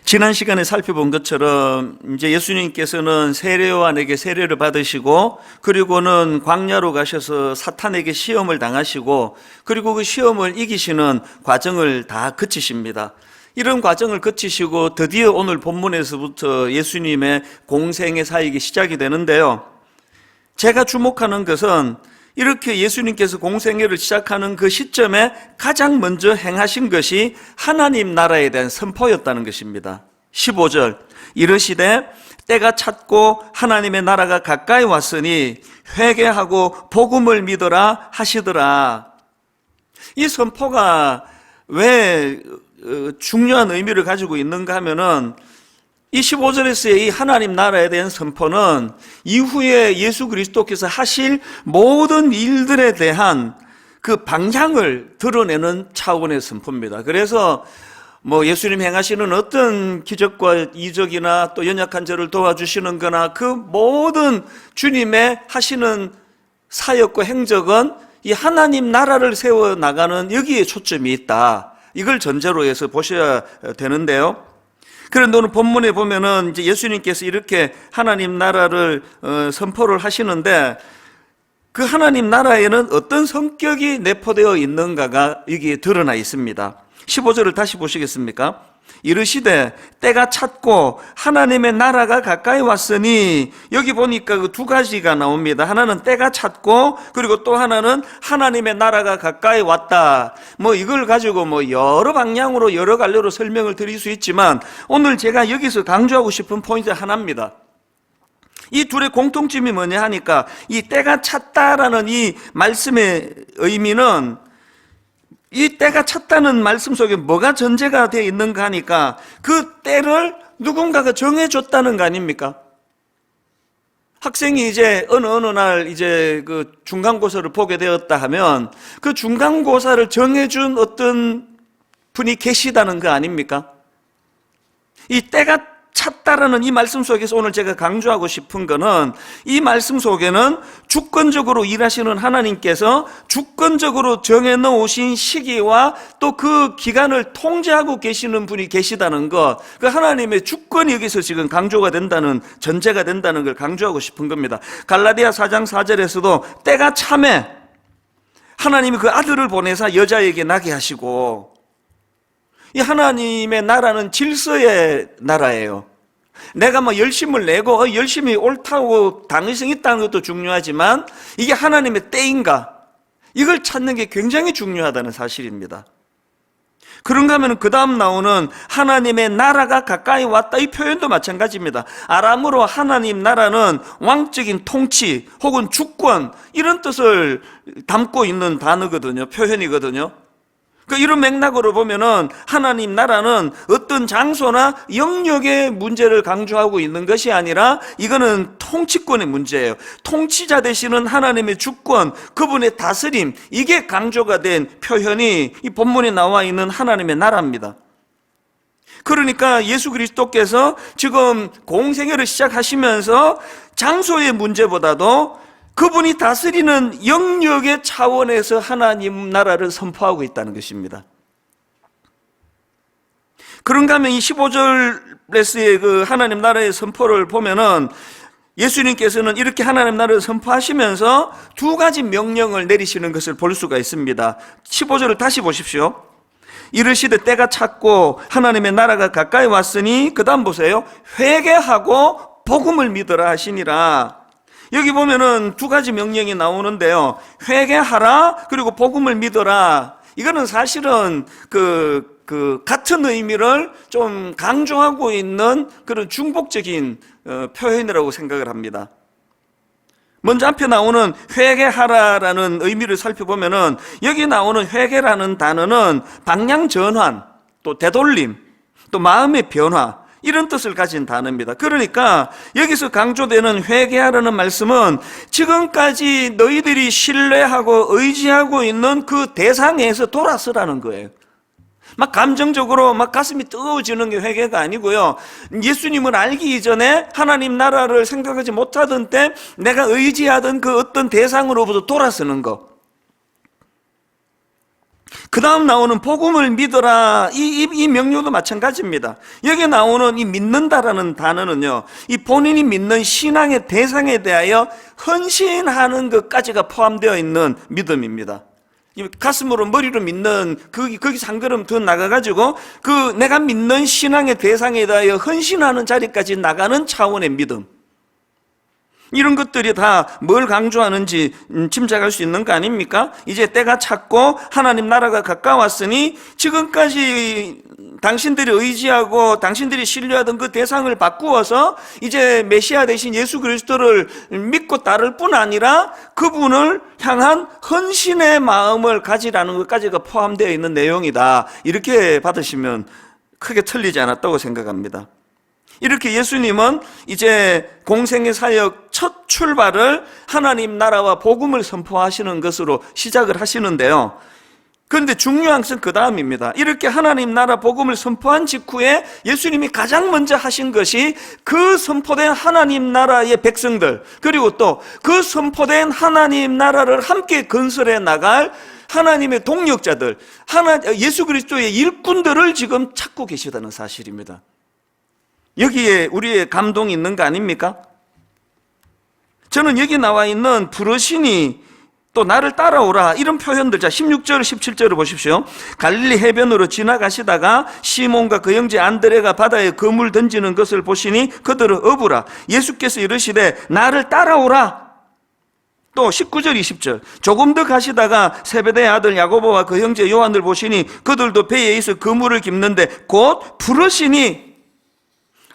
지난 시간에 살펴본 것처럼 이제 예수님께서는 세례 요한에게 세례를 받으시고 그리고는 광야로 가셔서 사탄에게 시험을 당하시고 그리고 그 시험을 이기시는 과정을 다 거치십니다. 이런 과정을 거치시고 드디어 오늘 본문에서부터 예수님의 공생의 사역이 시작이 되는데요. 제가 주목하는 것은 이렇게 예수님께서 공생애를 시작하는 그 시점에 가장 먼저 행하신 것이 하나님 나라에 대한 선포였다는 것입니다. 15절 이르시되 때가 찼고 하나님의 나라가 가까이 왔으니 회개하고 복음을 믿어라 하시더라. 이 선포가 왜 중요한 의미를 가지고 있는가 하면은 이 15절에서의 이 하나님 나라에 대한 선포는 이후에 예수 그리스도께서 하실 모든 일들에 대한 그 방향을 드러내는 차원의 선포입니다. 그래서 예수님 행하시는 어떤 기적과 이적이나 또 연약한 자를 도와주시는 거나 그 모든 주님의 하시는 사역과 행적은 이 하나님 나라를 세워나가는 여기에 초점이 있다. 이걸 전제로 해서 보셔야 되는데요. 그런데 오늘 본문에 보면은 이제 예수님께서 이렇게 하나님 나라를 선포를 하시는데 그 하나님 나라에는 어떤 성격이 내포되어 있는가가 여기에 드러나 있습니다. 15절을 다시 보시겠습니까? 이르시되 때가 찼고 하나님의 나라가 가까이 왔으니 여기 보니까 그 두 가지가 나옵니다. 하나는 때가 찼고 그리고 또 하나는 하나님의 나라가 가까이 왔다. 이걸 가지고 여러 방향으로 여러 갈래로 설명을 드릴 수 있지만 오늘 제가 여기서 강조하고 싶은 포인트 하나입니다. 이 둘의 공통점이 뭐냐 하니까 이 때가 찼다라는 이 말씀의 의미는 이 때가 찼다는 말씀 속에 뭐가 전제가 되어 있는가 하니까 그 때를 누군가가 정해줬다는 거 아닙니까? 학생이 이제 어느 날 이제 그 중간고사를 보게 되었다 하면 그 중간고사를 정해준 어떤 분이 계시다는 거 아닙니까? 이 때가 찼다라는 이 말씀 속에서 오늘 제가 강조하고 싶은 거는 이 말씀 속에는 주권적으로 일하시는 하나님께서 주권적으로 정해놓으신 시기와 또 그 기간을 통제하고 계시는 분이 계시다는 것, 그 하나님의 주권이 여기서 지금 강조가 된다는, 전제가 된다는 걸 강조하고 싶은 겁니다. 갈라디아 4장 4절에서도 때가 참에 하나님이 그 아들을 보내사 여자에게 나게 하시고, 이 하나님의 나라는 질서의 나라예요. 내가 열심을 내고 열심히 옳다고 당위성 있다는 것도 중요하지만 이게 하나님의 때인가? 이걸 찾는 게 굉장히 중요하다는 사실입니다. 그런가 하면 그 다음 나오는 하나님의 나라가 가까이 왔다, 이 표현도 마찬가지입니다. 아람으로 하나님 나라는 왕적인 통치 혹은 주권 이런 뜻을 담고 있는 단어거든요. 표현이거든요. 이런 맥락으로 보면은 하나님 나라는 어떤 장소나 영역의 문제를 강조하고 있는 것이 아니라 이거는 통치권의 문제예요. 통치자 되시는 하나님의 주권, 그분의 다스림, 이게 강조가 된 표현이 이 본문에 나와 있는 하나님의 나라입니다. 그러니까 예수 그리스도께서 지금 공생애를 시작하시면서 장소의 문제보다도 그분이 다스리는 영역의 차원에서 하나님 나라를 선포하고 있다는 것입니다. 그런가 하면 이 15절에서의 그 하나님 나라의 선포를 보면은 예수님께서는 이렇게 하나님 나라를 선포하시면서 두 가지 명령을 내리시는 것을 볼 수가 있습니다. 15절을 다시 보십시오. 이르시되 때가 찼고 하나님의 나라가 가까이 왔으니 그 다음 보세요. 회개하고 복음을 믿으라 하시니라. 여기 보면은 두 가지 명령이 나오는데요. 회개하라, 그리고 복음을 믿어라. 이거는 사실은 같은 의미를 좀 강조하고 있는 그런 중복적인 표현이라고 생각을 합니다. 먼저 앞에 나오는 회개하라라는 의미를 살펴보면은 여기 나오는 회개라는 단어는 방향 전환, 또 되돌림, 또 마음의 변화, 이런 뜻을 가진 단어입니다. 그러니까 여기서 강조되는 회개하라는 말씀은 지금까지 너희들이 신뢰하고 의지하고 있는 그 대상에서 돌아서라는 거예요. 감정적으로 가슴이 뜨거워지는 게 회개가 아니고요. 예수님을 알기 이전에 하나님 나라를 생각하지 못하던 때 내가 의지하던 그 어떤 대상으로부터 돌아서는 것. 그 다음 나오는 복음을 믿어라, 이 명령도 마찬가지입니다. 여기 나오는 이 믿는다라는 단어는요, 이 본인이 믿는 신앙의 대상에 대하여 헌신하는 것까지가 포함되어 있는 믿음입니다. 가슴으로 머리로 믿는 거기서 한 걸음 더 나가가지고 내가 믿는 신앙의 대상에 대하여 헌신하는 자리까지 나가는 차원의 믿음, 이런 것들이 다 뭘 강조하는지 짐작할 수 있는 거 아닙니까? 이제 때가 찼고 하나님 나라가 가까웠으니 지금까지 당신들이 의지하고 당신들이 신뢰하던 그 대상을 바꾸어서 이제 메시아 대신 예수 그리스도를 믿고 따를 뿐 아니라 그분을 향한 헌신의 마음을 가지라는 것까지가 포함되어 있는 내용이다, 이렇게 받으시면 크게 틀리지 않았다고 생각합니다. 이렇게 예수님은 이제 공생의 사역 첫 출발을 하나님 나라와 복음을 선포하시는 것으로 시작을 하시는데요, 그런데 중요한 것은 그 다음입니다. 이렇게 하나님 나라 복음을 선포한 직후에 예수님이 가장 먼저 하신 것이 그 선포된 하나님 나라의 백성들, 그리고 또 그 선포된 하나님 나라를 함께 건설해 나갈 하나님의 동력자들, 예수 그리스도의 일꾼들을 지금 찾고 계시다는 사실입니다. 여기에 우리의 감동이 있는 거 아닙니까? 저는 여기 나와 있는 부르시니 또 나를 따라오라, 이런 표현들, 자 16절 17절을 보십시오. 갈릴리 해변으로 지나가시다가 시몬과 그 형제 안드레가 바다에 그물 던지는 것을 보시니 그들은 어부라. 예수께서 이르시되 나를 따라오라. 또 19절 20절 조금 더 가시다가 세베대의 아들 야고보와 그 형제 요한을 보시니 그들도 배에 있어 그물을 깁는데 곧 부르시니,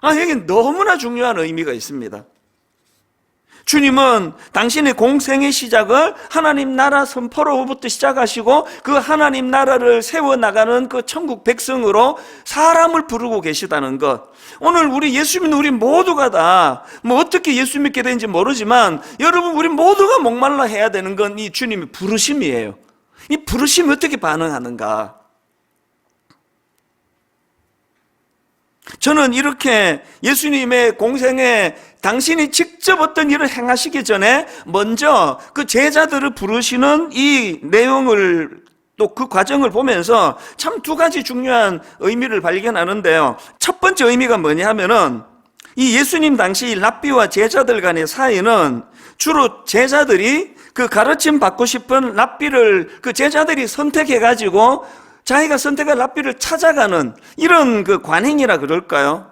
여기 너무나 중요한 의미가 있습니다. 주님은 당신의 공생의 시작을 하나님 나라 선포로부터 시작하시고 그 하나님 나라를 세워나가는 그 천국 백성으로 사람을 부르고 계시다는 것, 오늘 우리 예수 믿는 우리 모두가 다 어떻게 예수 믿게 되는지 모르지만 여러분, 우리 모두가 목말라 해야 되는 건 이 주님의 부르심이에요. 이 부르심이 어떻게 반응하는가? 저는 이렇게 예수님의 공생에 당신이 직접 어떤 일을 행하시기 전에 먼저 그 제자들을 부르시는 이 내용을, 또 그 과정을 보면서 참 두 가지 중요한 의미를 발견하는데요. 첫 번째 의미가 뭐냐 하면은 이 예수님 당시 랍비와 제자들 간의 사이는 주로 제자들이 그 가르침 받고 싶은 랍비를 그 제자들이 선택해가지고 자기가 선택한 랍비를 찾아가는 이런 그 관행이라 그럴까요?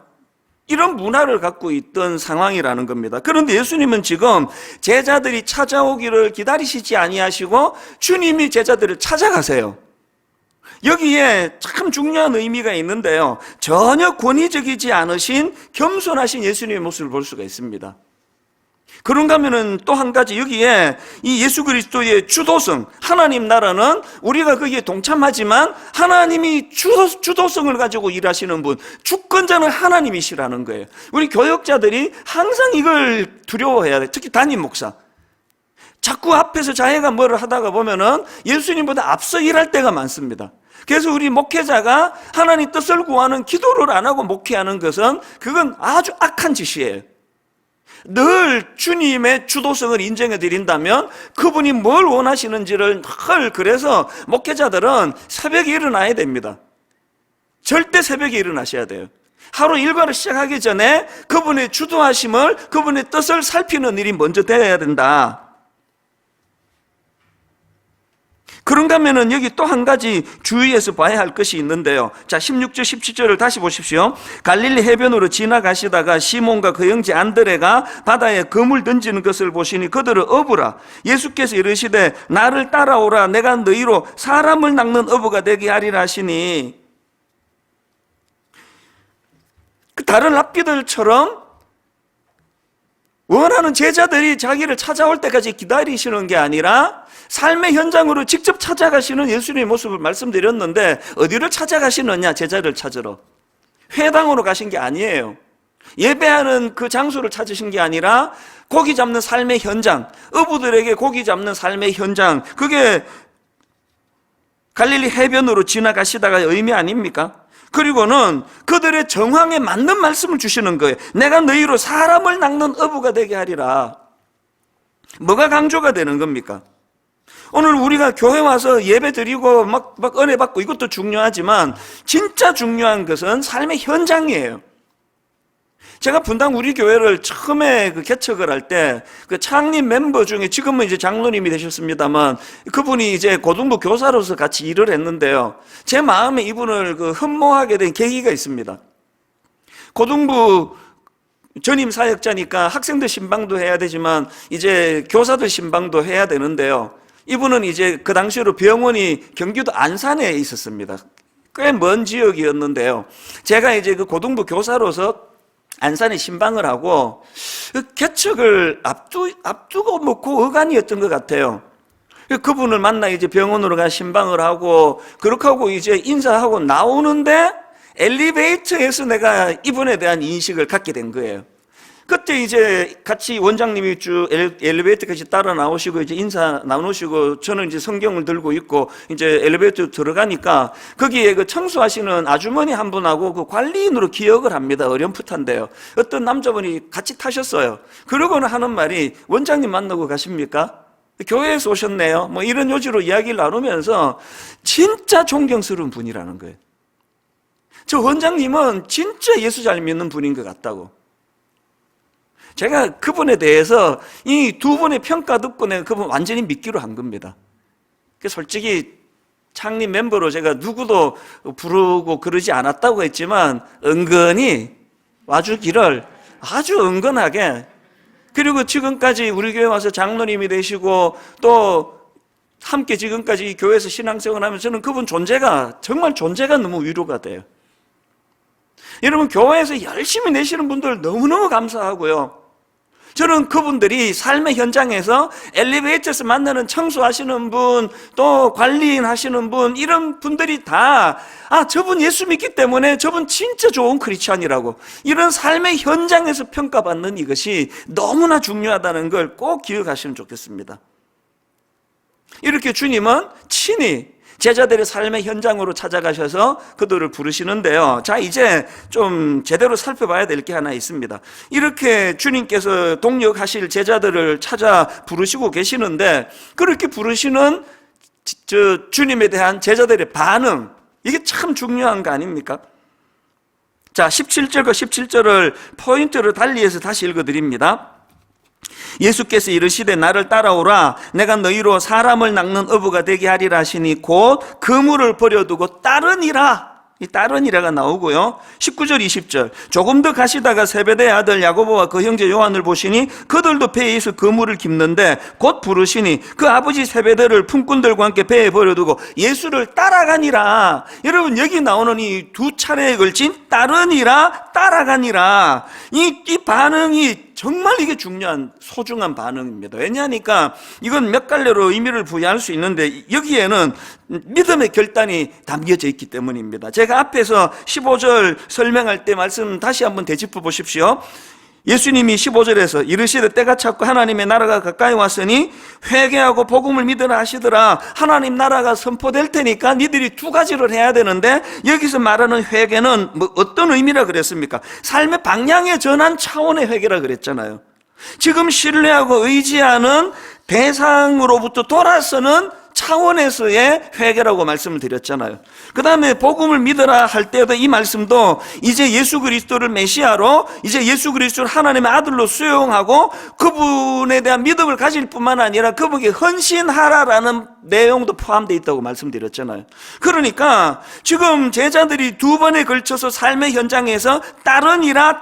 이런 문화를 갖고 있던 상황이라는 겁니다. 그런데 예수님은 지금 제자들이 찾아오기를 기다리시지 아니하시고 주님이 제자들을 찾아가세요. 여기에 참 중요한 의미가 있는데요, 전혀 권위적이지 않으신 겸손하신 예수님의 모습을 볼 수가 있습니다. 그런가 하면은 또 한 가지, 여기에 이 예수 그리스도의 주도성, 하나님 나라는 우리가 거기에 동참하지만 하나님이 주도성을 가지고 일하시는 분, 주권자는 하나님이시라는 거예요. 우리 교역자들이 항상 이걸 두려워해야 돼. 특히 담임 목사. 자꾸 앞에서 자기가 뭐를 하다가 보면은 예수님보다 앞서 일할 때가 많습니다. 그래서 우리 목회자가 하나님 뜻을 구하는 기도를 안 하고 목회하는 것은 그건 아주 악한 짓이에요. 늘 주님의 주도성을 인정해 드린다면 그분이 뭘 원하시는지를 그래서 목회자들은 새벽에 일어나야 됩니다. 절대 새벽에 일어나셔야 돼요. 하루 일과를 시작하기 전에 그분의 주도하심을, 그분의 뜻을 살피는 일이 먼저 되어야 된다. 그런가 하면은 여기 또 한 가지 주의해서 봐야 할 것이 있는데요. 자, 16절 17절을 다시 보십시오. 갈릴리 해변으로 지나가시다가 시몬과 그 형제 안드레가 바다에 그물 던지는 것을 보시니 그들은 어부라. 예수께서 이르시되 나를 따라오라. 내가 너희로 사람을 낚는 어부가 되게 하리라 하시니, 그 다른 랍비들처럼 원하는 제자들이 자기를 찾아올 때까지 기다리시는 게 아니라 삶의 현장으로 직접 찾아가시는 예수님의 모습을 말씀드렸는데, 어디를 찾아가시느냐? 제자를 찾으러. 회당으로 가신 게 아니에요. 예배하는 그 장소를 찾으신 게 아니라 고기 잡는 삶의 현장, 어부들에게 고기 잡는 삶의 현장, 그게 갈릴리 해변으로 지나가시다가 의미 아닙니까? 그리고는 그들의 정황에 맞는 말씀을 주시는 거예요. 내가 너희로 사람을 낚는 어부가 되게 하리라. 뭐가 강조가 되는 겁니까? 오늘 우리가 교회 와서 예배 드리고 막 은혜 받고 이것도 중요하지만 진짜 중요한 것은 삶의 현장이에요. 제가 분당 우리 교회를 처음에 개척을 할 때 그 창립 멤버 중에 지금은 이제 장로님이 되셨습니다만 그분이 이제 고등부 교사로서 같이 일을 했는데요. 제 마음에 이분을 흠모하게 된 계기가 있습니다. 고등부 전임 사역자니까 학생들 신방도 해야 되지만 이제 교사들 신방도 해야 되는데요. 이분은 이제 그 당시로 병원이 경기도 안산에 있었습니다. 꽤 먼 지역이었는데요. 제가 이제 그 고등부 교사로서 안산에 신방을 하고 개척을 앞두고 뭐 그 어간이었던 것 같아요. 그분을 만나 이제 병원으로 가 신방을 하고 그렇게 하고 이제 인사하고 나오는데 엘리베이터에서 내가 이분에 대한 인식을 갖게 된 거예요. 그때 이제 같이 원장님이 쭉 엘리베이터까지 따라 나오시고 이제 인사 나누시고 저는 이제 성경을 들고 있고 이제 엘리베이터 들어가니까 거기에 그 청소하시는 아주머니 한 분하고 그 관리인으로 기억을 합니다. 어렴풋한데요. 어떤 남자분이 같이 타셨어요. 그러고는 하는 말이 원장님 만나고 가십니까? 교회에서 오셨네요. 뭐 이런 요지로 이야기를 나누면서 진짜 존경스러운 분이라는 거예요. 저 원장님은 진짜 예수 잘 믿는 분인 것 같다고. 제가 그분에 대해서 이 두 분의 평가 듣고 내가 그분 완전히 믿기로 한 겁니다. 솔직히 창립 멤버로 제가 누구도 부르고 그러지 않았다고 했지만 은근히 와주기를 아주 은근하게, 그리고 지금까지 우리 교회 와서 장로님이 되시고 또 함께 지금까지 교회에서 신앙생활을 하면서 저는 그분 존재가 정말 존재가 너무 위로가 돼요. 여러분 교회에서 열심히 내시는 분들 너무너무 감사하고요. 저는 그분들이 삶의 현장에서 엘리베이터에서 만나는 청소하시는 분, 또 관리인 하시는 분, 이런 분들이 다 저분 예수 믿기 때문에 저분 진짜 좋은 크리스찬이라고, 이런 삶의 현장에서 평가받는 이것이 너무나 중요하다는 걸 꼭 기억하시면 좋겠습니다. 이렇게 주님은 친히 제자들의 삶의 현장으로 찾아가셔서 그들을 부르시는데요. 자, 이제 좀 제대로 살펴봐야 될 게 하나 있습니다. 이렇게 주님께서 동역하실 제자들을 찾아 부르시고 계시는데 그렇게 부르시는 주님에 대한 제자들의 반응, 이게 참 중요한 거 아닙니까? 자, 17절과 17절을 포인트를 달리해서 다시 읽어드립니다. 예수께서 이르시되 나를 따라오라 내가 너희로 사람을 낚는 어부가 되게 하리라 하시니 곧 그물을 버려두고 따르니라. 이 따르니라가 나오고요. 19절 20절 조금 더 가시다가 세베대의 아들 야고보와 그 형제 요한을 보시니 그들도 배에서 그물을 깁는데 곧 부르시니 그 아버지 세베대를 품꾼들과 함께 배에 버려두고 예수를 따라가니라. 여러분 여기 나오는 이 두 차례에 걸친 따르니라 따라가니라, 이 반응이 정말 이게 중요한 소중한 반응입니다. 왜냐하니까 이건 몇 갈래로 의미를 부여할 수 있는데 여기에는 믿음의 결단이 담겨져 있기 때문입니다. 제가 앞에서 15절 설명할 때 말씀 다시 한번 되짚어 보십시오. 예수님이 15절에서 이르시되 때가 찼고 하나님의 나라가 가까이 왔으니 회개하고 복음을 믿으라 하시더라. 하나님 나라가 선포될 테니까 니들이 두 가지를 해야 되는데 여기서 말하는 회개는 뭐 어떤 의미라 그랬습니까? 삶의 방향의 전환 차원의 회개라 그랬잖아요. 지금 신뢰하고 의지하는 대상으로부터 돌아서는 차원에서의 회개라고 말씀을 드렸잖아요. 그 다음에 복음을 믿으라 할 때도 이 말씀도 이제 예수 그리스도를 메시아로, 이제 예수 그리스도를 하나님의 아들로 수용하고 그분에 대한 믿음을 가질 뿐만 아니라 그분에게 헌신하라라는 내용도 포함되어 있다고 말씀드렸잖아요. 그러니까 지금 제자들이 두 번에 걸쳐서 삶의 현장에서 따르니라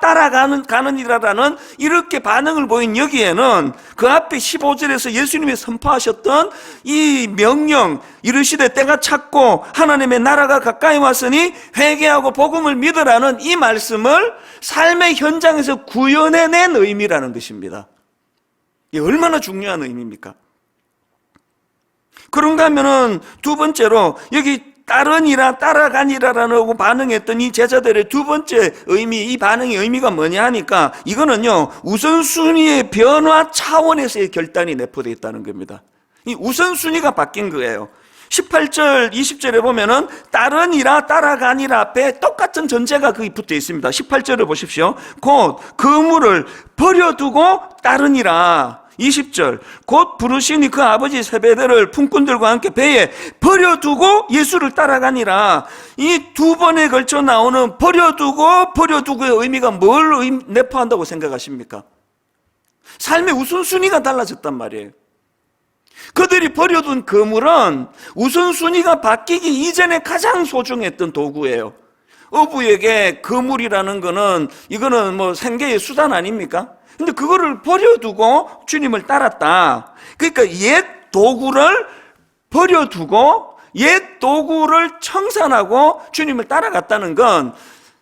가느니라라는 이렇게 반응을 보인 여기에는 그 앞에 15절에서 예수님이 선포하셨던 이 명령, 이르시되 때가 찼고 하나님의 나라가 가까이 왔으니 회개하고 복음을 믿으라는 이 말씀을 삶의 현장에서 구현해낸 의미라는 것입니다. 이게 얼마나 중요한 의미입니까? 그런가 하면은 두 번째로 여기 따르니라 따라가니라라고 반응했던 이 제자들의 두 번째 의미, 이 반응의 의미가 뭐냐 하니까 이거는요 우선순위의 변화 차원에서의 결단이 내포되어 있다는 겁니다. 이 우선순위가 바뀐 거예요. 18절 20절에 보면은 따르니라 따라가니라 앞에 똑같은 전제가 거기 붙어 있습니다. 18절을 보십시오. 곧 그물을 버려두고 따르니라. 20절 곧 부르시니 그 아버지 세베대를 품꾼들과 함께 배에 버려두고 예수를 따라가니라. 이 두 번에 걸쳐 나오는 버려두고의 의미가 뭘 내포한다고 생각하십니까? 삶의 우선순위가 달라졌단 말이에요. 그들이 버려둔 그물은 우선순위가 바뀌기 이전에 가장 소중했던 도구예요. 어부에게 그물이라는 거는 이거는 뭐 생계의 수단 아닙니까? 근데 그거를 버려두고 주님을 따랐다. 그러니까 옛 도구를 버려두고 옛 도구를 청산하고 주님을 따라갔다는 건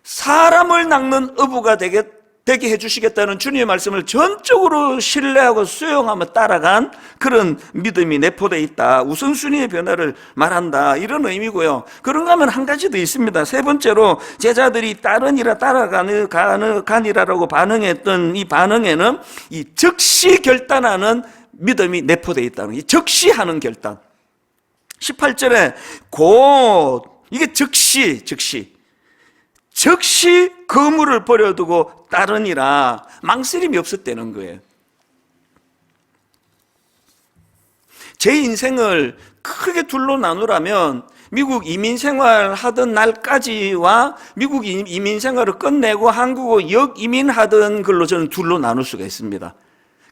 사람을 낚는 어부가 되게 해주시겠다는 주님의 말씀을 전적으로 신뢰하고 수용하며 따라간 그런 믿음이 내포되어 있다. 우선순위의 변화를 말한다. 이런 의미고요. 그런가 하면 한 가지 더 있습니다. 세 번째로 제자들이 따르니라 따라가니라라고 반응했던 이 반응에는 이 즉시 결단하는 믿음이 내포되어 있다는 이 즉시하는 결단. 18절에 곧 이게 즉시 그물을 버려두고 따르니라. 망설임이 없었다는 거예요. 제 인생을 크게 둘로 나누라면 미국 이민 생활하던 날까지와 미국 이민 생활을 끝내고 한국으로 역이민하던 걸로 저는 둘로 나눌 수가 있습니다.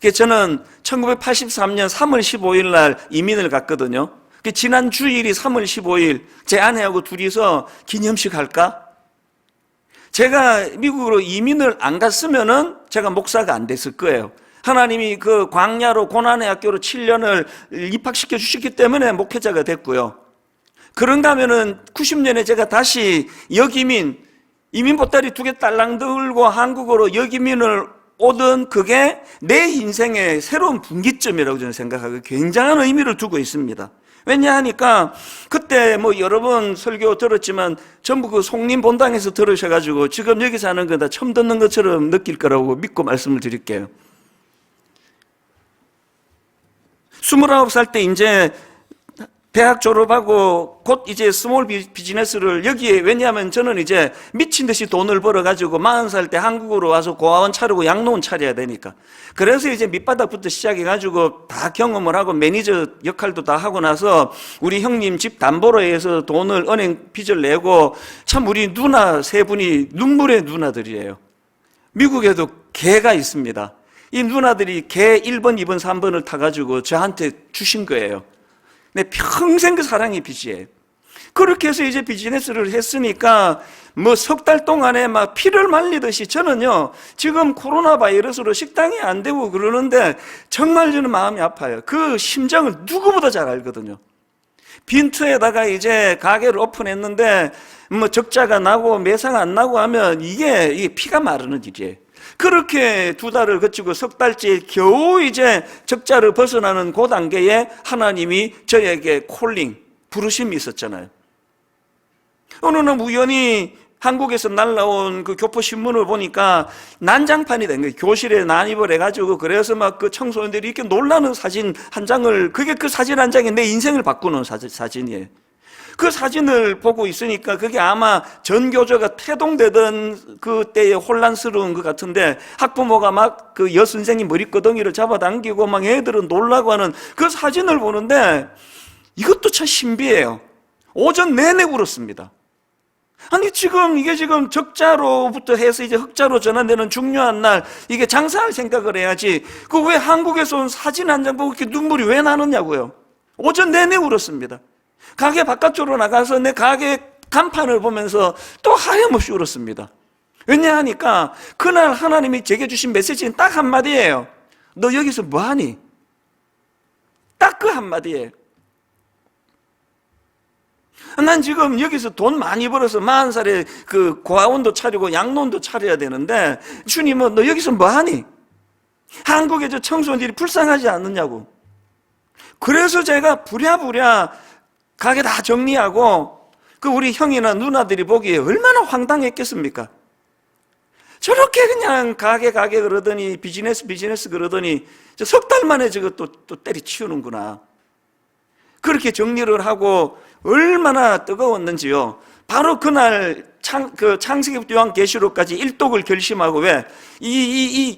그래서 저는 1983년 3월 15일 날 이민을 갔거든요. 지난 주일이 3월 15일 제 아내하고 둘이서 기념식 할까? 제가 미국으로 이민을 안 갔으면은 제가 목사가 안 됐을 거예요. 하나님이 그 광야로 고난의 학교로 7년을 입학시켜 주셨기 때문에 목회자가 됐고요. 그런가 하면은 90년에 제가 다시 이민 보따리 2개 딸랑 들고 한국으로 역이민을 오던 그게 내 인생의 새로운 분기점이라고 저는 생각하고 굉장한 의미를 두고 있습니다. 왜냐하니까 그때 뭐 여러 번 설교 들었지만 전부 그 송림 본당에서 들으셔가지고 지금 여기서 하는 거 다 처음 듣는 것처럼 느낄 거라고 믿고 말씀을 드릴게요. 29살 때 이제 대학 졸업하고 곧 이제 스몰 비즈니스를 여기에, 왜냐하면 저는 이제 미친 듯이 돈을 벌어가지고 40살 때 한국으로 와서 고아원 차리고 양로원 차려야 되니까. 그래서 이제 밑바닥부터 시작해가지고 다 경험을 하고 매니저 역할도 다 하고 나서 우리 형님 집 담보로 해서 돈을 은행 빚을 내고, 참 우리 누나 세 분이 눈물의 누나들이에요. 미국에도 개가 있습니다. 이 누나들이 개 1번, 2번, 3번을 타가지고 저한테 주신 거예요. 내 평생 그 사랑의 빚이에요. 그렇게 해서 이제 비즈니스를 했으니까 뭐 석 달 동안에 막 피를 말리듯이, 저는요 지금 코로나 바이러스로 식당이 안 되고 그러는데 정말 저는 마음이 아파요. 그 심정을 누구보다 잘 알거든요. 빈투에다가 이제 가게를 오픈했는데 뭐 적자가 나고 매상 안 나고 하면 이게 피가 마르는 일이에요. 그렇게 2달을 거치고 석 달째 겨우 이제 적자를 벗어나는 그 단계에 하나님이 저에게 부르심이 있었잖아요. 어느 날 우연히 한국에서 날라온 그 교포신문을 보니까 난장판이 된 거예요. 교실에 난입을 해가지고, 그래서 막 그 청소년들이 이렇게 놀라는 사진 한 장을, 그게 그 사진 한 장이 내 인생을 바꾸는 사진이에요. 그 사진을 보고 있으니까 그게 아마 전교조가 태동되던 그때의 혼란스러운 것 같은데, 학부모가 막 그 여선생이 머리끄덩이를 잡아당기고 막 애들은 놀라고 하는 그 사진을 보는데 이것도 참 신비해요. 오전 내내 울었습니다. 아니 이게 지금 적자로부터 해서 이제 흑자로 전환되는 중요한 날, 이게 장사할 생각을 해야지 그 왜 한국에서 온 사진 한 장 보고 이렇게 눈물이 왜 나느냐고요. 오전 내내 울었습니다. 가게 바깥쪽으로 나가서 내 가게 간판을 보면서 또 하염없이 울었습니다. 왜냐하니까 그날 하나님이 제게 주신 메시지는 딱 한마디예요. 너 여기서 뭐하니? 딱 그 한마디예요. 난 지금 여기서 돈 많이 벌어서 40살에 그 고아원도 차리고 양로원도 차려야 되는데, 주님은 너 여기서 뭐하니? 한국의 저 청소년들이 불쌍하지 않느냐고. 그래서 제가 부랴부랴 가게 다 정리하고, 그 우리 형이나 누나들이 보기에 얼마나 황당했겠습니까? 저렇게 그냥 가게 그러더니 비즈니스 그러더니 석 달 만에 저거 또 때리치우는구나. 그렇게 정리를 하고 얼마나 뜨거웠는지요. 바로 그날 창세기부터 요한계시록까지 일독을 결심하고 왜?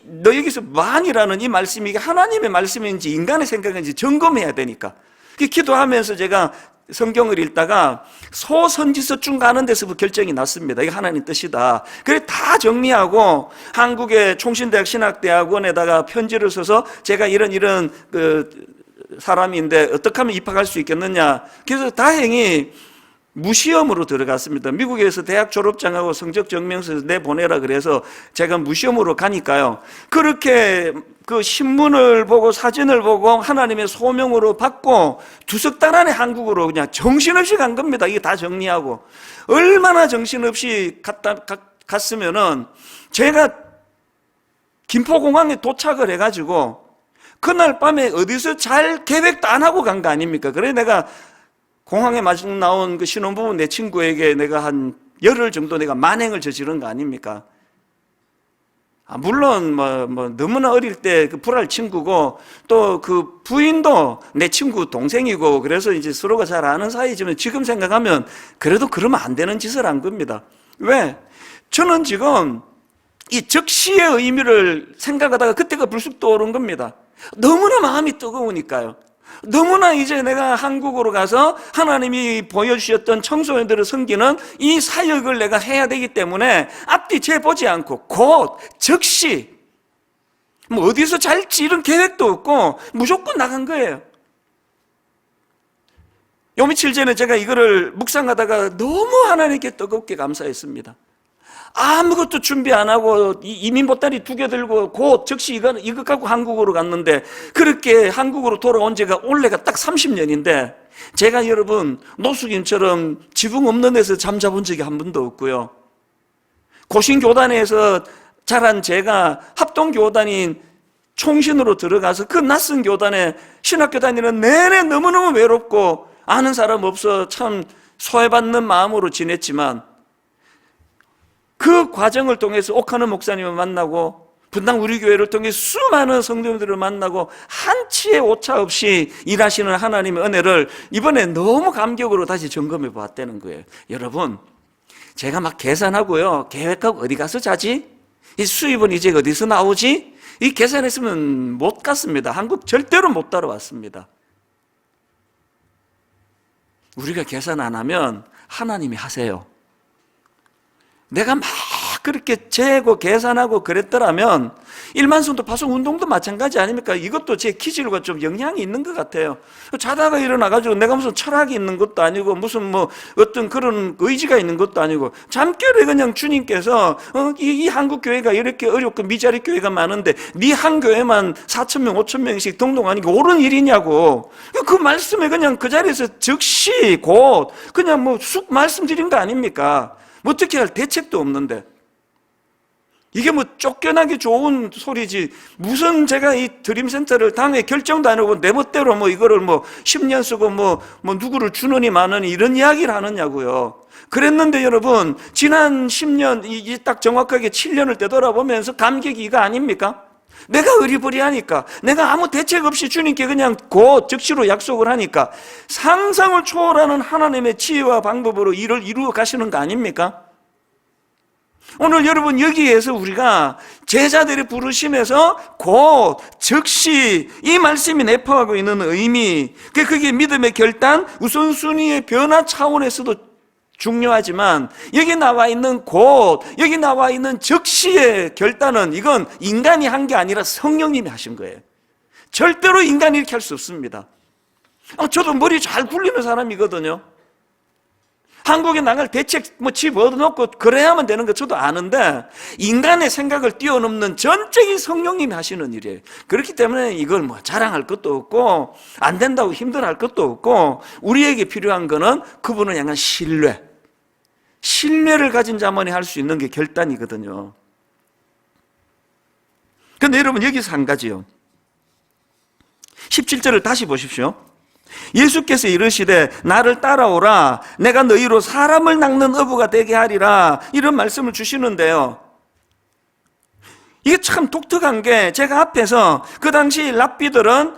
너에게서 만이라는 이 말씀이 이게 하나님의 말씀인지 인간의 생각인지 점검해야 되니까. 기도하면서 제가 성경을 읽다가 소선지서중 가는 데서부터 결정이 났습니다. 이게 하나님 뜻이다. 그래 다 정리하고 한국의 총신대학 신학대학원에다가 편지를 써서 제가 이런 사람인데 어떻게 하면 입학할 수 있겠느냐. 그래서 다행히 무시험으로 들어갔습니다. 미국에서 대학 졸업장하고 성적 증명서 내보내라 그래서 제가 무시험으로 가니까요. 그렇게 그 신문을 보고 사진을 보고 하나님의 소명으로 받고 두석 달 안에 한국으로 그냥 정신없이 간 겁니다. 이게 다 정리하고. 얼마나 정신없이 갔으면은 제가 김포공항에 도착을 해가지고 그날 밤에 어디서 잘 계획도 안 하고 간 거 아닙니까? 그래 내가 공항에 마중 나온 그 신혼부부 내 친구에게 내가 한 열흘 정도 내가 만행을 저지른 거 아닙니까? 물론 너무나 어릴 때 그 불알 친구고 또 그 부인도 내 친구 동생이고 그래서 이제 서로가 잘 아는 사이지만 지금 생각하면 그래도 그러면 안 되는 짓을 한 겁니다. 왜? 저는 지금 이 적시의 의미를 생각하다가 그때가 불쑥 떠오른 겁니다. 너무나 마음이 뜨거우니까요. 너무나 이제 내가 한국으로 가서 하나님이 보여주셨던 청소년들을 섬기는 이 사역을 내가 해야 되기 때문에 앞뒤 재보지 않고 곧 즉시 어디서 잘지 이런 계획도 없고 무조건 나간 거예요. 요 며칠 전에 제가 이거를 묵상하다가 너무 하나님께 뜨겁게 감사했습니다. 아무것도 준비 안 하고 이민 보따리 2개 들고 곧 즉시 이거 갖고 한국으로 갔는데 그렇게 한국으로 돌아온 지가 올해가 딱 30년인데 제가 여러분 노숙인처럼 지붕 없는 데서 잠자본 적이 한 번도 없고요. 고신교단에서 자란 제가 합동교단인 총신으로 들어가서 그 낯선 교단에 신학교 다니는 내내 너무너무 외롭고 아는 사람 없어 참 소외받는 마음으로 지냈지만 그 과정을 통해서 옥하는 목사님을 만나고 분당 우리 교회를 통해 수많은 성도들을 만나고 한치의 오차 없이 일하시는 하나님의 은혜를 이번에 너무 감격으로 다시 점검해 보았다는 거예요. 여러분 제가 막 계산하고요 계획하고 어디 가서 자지? 이 수입은 이제 어디서 나오지? 이 계산했으면 못 갔습니다. 한국 절대로 못 따라왔습니다. 우리가 계산 안 하면 하나님이 하세요. 내가 막 그렇게 재고 계산하고 그랬더라면 일만성도 파송 운동도 마찬가지 아닙니까? 이것도 제 기질과 좀 영향이 있는 것 같아요. 자다가 일어나가지고 내가 무슨 철학이 있는 것도 아니고 무슨 어떤 그런 의지가 있는 것도 아니고 잠결에 그냥 주님께서 이 한국 교회가 이렇게 어렵고 미자리 교회가 많은데 네 한 교회만 4,000명 5,000명씩 등록하는 게 옳은 일이냐고 그 말씀에 그냥 그 자리에서 즉시 곧 그냥 쑥 말씀드린 거 아닙니까? 어떻게 할 대책도 없는데 이게 쫓겨나기 좋은 소리지 무슨 제가 이 드림센터를 당에 결정도 안 하고 내 멋대로 이거를 10년 쓰고 누구를 주느니 마느니 이런 이야기를 하느냐고요. 그랬는데 여러분 지난 10년 이제 딱 정확하게 7년을 되돌아보면서 감격이 이거 아닙니까? 내가 의리부리하니까 내가 아무 대책 없이 주님께 그냥 곧 즉시로 약속을 하니까 상상을 초월하는 하나님의 지혜와 방법으로 일을 이루어 가시는 거 아닙니까? 오늘 여러분 여기에서 우리가 제자들의 부르심에서 곧 즉시 이 말씀이 내포하고 있는 의미 그게 믿음의 결단 우선순위의 변화 차원에서도 중요하지만 여기 나와 있는 여기 나와 있는 즉시의 결단은 이건 인간이 한 게 아니라 성령님이 하신 거예요. 절대로 인간이 이렇게 할 수 없습니다. 저도 머리 잘 굴리는 사람이거든요. 한국에 나갈 대책 집 얻어놓고 그래야만 되는 거 저도 아는데 인간의 생각을 뛰어넘는 전적인 성령님이 하시는 일이에요. 그렇기 때문에 이걸 자랑할 것도 없고 안 된다고 힘들어할 것도 없고 우리에게 필요한 거는 그분을 향한 신뢰를 가진 자만이 할 수 있는 게 결단이거든요. 그런데 여러분 여기서 한 가지요. 17절을 다시 보십시오. 예수께서 이르시되 나를 따라오라 내가 너희로 사람을 낚는 어부가 되게 하리라 이런 말씀을 주시는데요. 이게 참 독특한 게 제가 앞에서 그 당시 랍비들은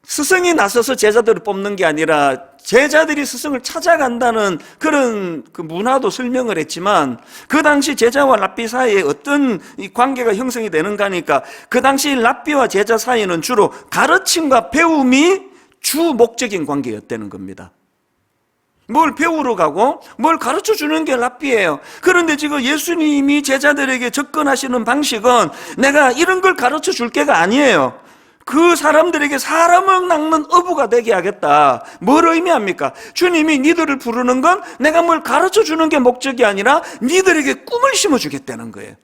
스승이 나서서 제자들을 뽑는 게 아니라 제자들이 스승을 찾아간다는 그런 그 문화도 설명을 했지만, 그 당시 제자와 랍비 사이에 어떤 이 관계가 형성이 되는가 하니까, 그 당시 랍비와 제자 사이는 주로 가르침과 배움이 주 목적인 관계였다는 겁니다. 뭘 배우러 가고 뭘 가르쳐 주는 게 랍비예요. 그런데 지금 예수님이 제자들에게 접근하시는 방식은 내가 이런 걸 가르쳐 줄 게가 아니에요. 그 사람들에게 사람을 낚는 어부가 되게 하겠다. 뭘 의미합니까? 주님이 니들을 부르는 건 내가 뭘 가르쳐 주는 게 목적이 아니라 니들에게 꿈을 심어주겠다는 거예요.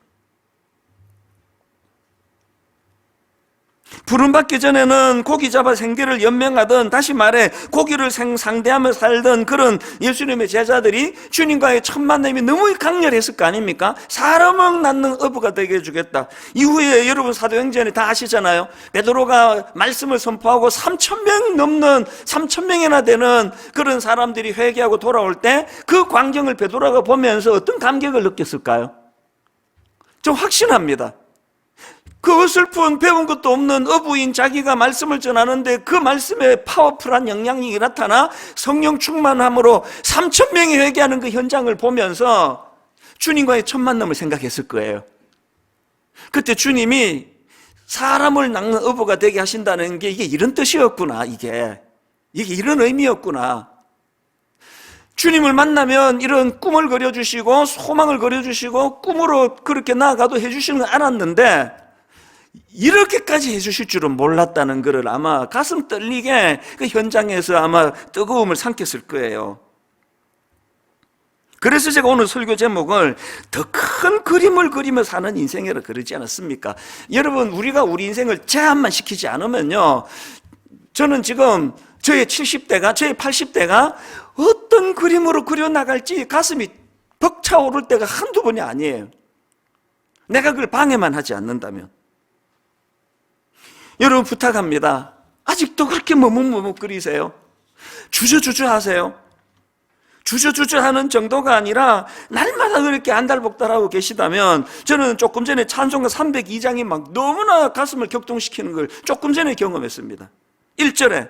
부름받기 전에는 고기 잡아 생계를 연명하던, 다시 말해 고기를 상대하며 살던 그런 예수님의 제자들이 주님과의 첫 만남이 너무 강렬했을 거 아닙니까? 사람을 낳는 어부가 되게 해주겠다. 이후에 여러분 사도행전에 다 아시잖아요. 베드로가 말씀을 선포하고 3,000명이 넘는, 3,000명이나 되는 그런 사람들이 회개하고 돌아올 때 그 광경을 베드로가 보면서 어떤 감격을 느꼈을까요? 좀 확신합니다. 그 어설픈 배운 것도 없는 어부인 자기가 말씀을 전하는데 그 말씀에 파워풀한 영향력이 나타나 성령 충만함으로 3,000명이 회개하는 그 현장을 보면서 주님과의 첫 만남을 생각했을 거예요. 그때 주님이 사람을 낚는 어부가 되게 하신다는 게 이게 이런 뜻이었구나. 이게 이런 의미였구나. 주님을 만나면 이런 꿈을 그려주시고 소망을 그려주시고 꿈으로 그렇게 나아가도 해주시는 걸 알았는데, 이렇게까지 해주실 줄은 몰랐다는 것을 아마 가슴 떨리게 그 현장에서 아마 뜨거움을 삼켰을 거예요. 그래서 제가 오늘 설교 제목을 더 큰 그림을 그리며 사는 인생이라 그러지 않았습니까? 여러분, 우리가 우리 인생을 제한만 시키지 않으면요, 저는 지금 저의 70대가, 저의 80대가 어떤 그림으로 그려나갈지 가슴이 벅차오를 때가 한두 번이 아니에요. 내가 그걸 방해만 하지 않는다면. 여러분 부탁합니다. 아직도 그렇게 머뭇머뭇거리세요? 주저주저 하세요? 주저주저 하는 정도가 아니라 날마다 그렇게 안달복달하고 계시다면, 저는 조금 전에 찬송가 302장이 막 너무나 가슴을 격동시키는 걸 조금 전에 경험했습니다. 1절에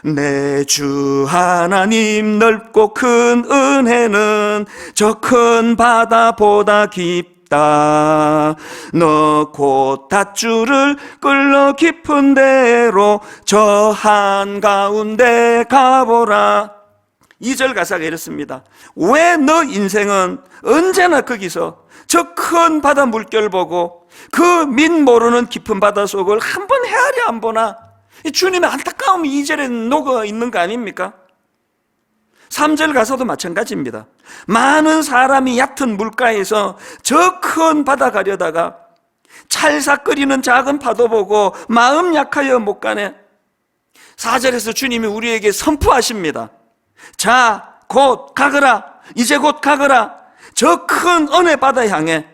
내 주 하나님 넓고 큰 은혜는 저 큰 바다보다 깊다. 너 곧 닷줄을 끌러 깊은 데로 저 한가운데 가보라. 2절 가사가 이렇습니다. 왜 너 인생은 언제나 거기서 저 큰 바다 물결 보고 그 민 모르는 깊은 바다 속을 한 번 헤아려 안 보나? 주님의 안타까움이 2절에 녹아 있는 거 아닙니까? 3절 가서도 마찬가지입니다. 많은 사람이 얕은 물가에서 저 큰 바다 가려다가 찰싹거리는 작은 파도 보고 마음 약하여 못 가네. 4절에서 주님이 우리에게 선포하십니다. 자, 곧 가거라. 이제 곧 가거라. 저 큰 은혜 바다 향해.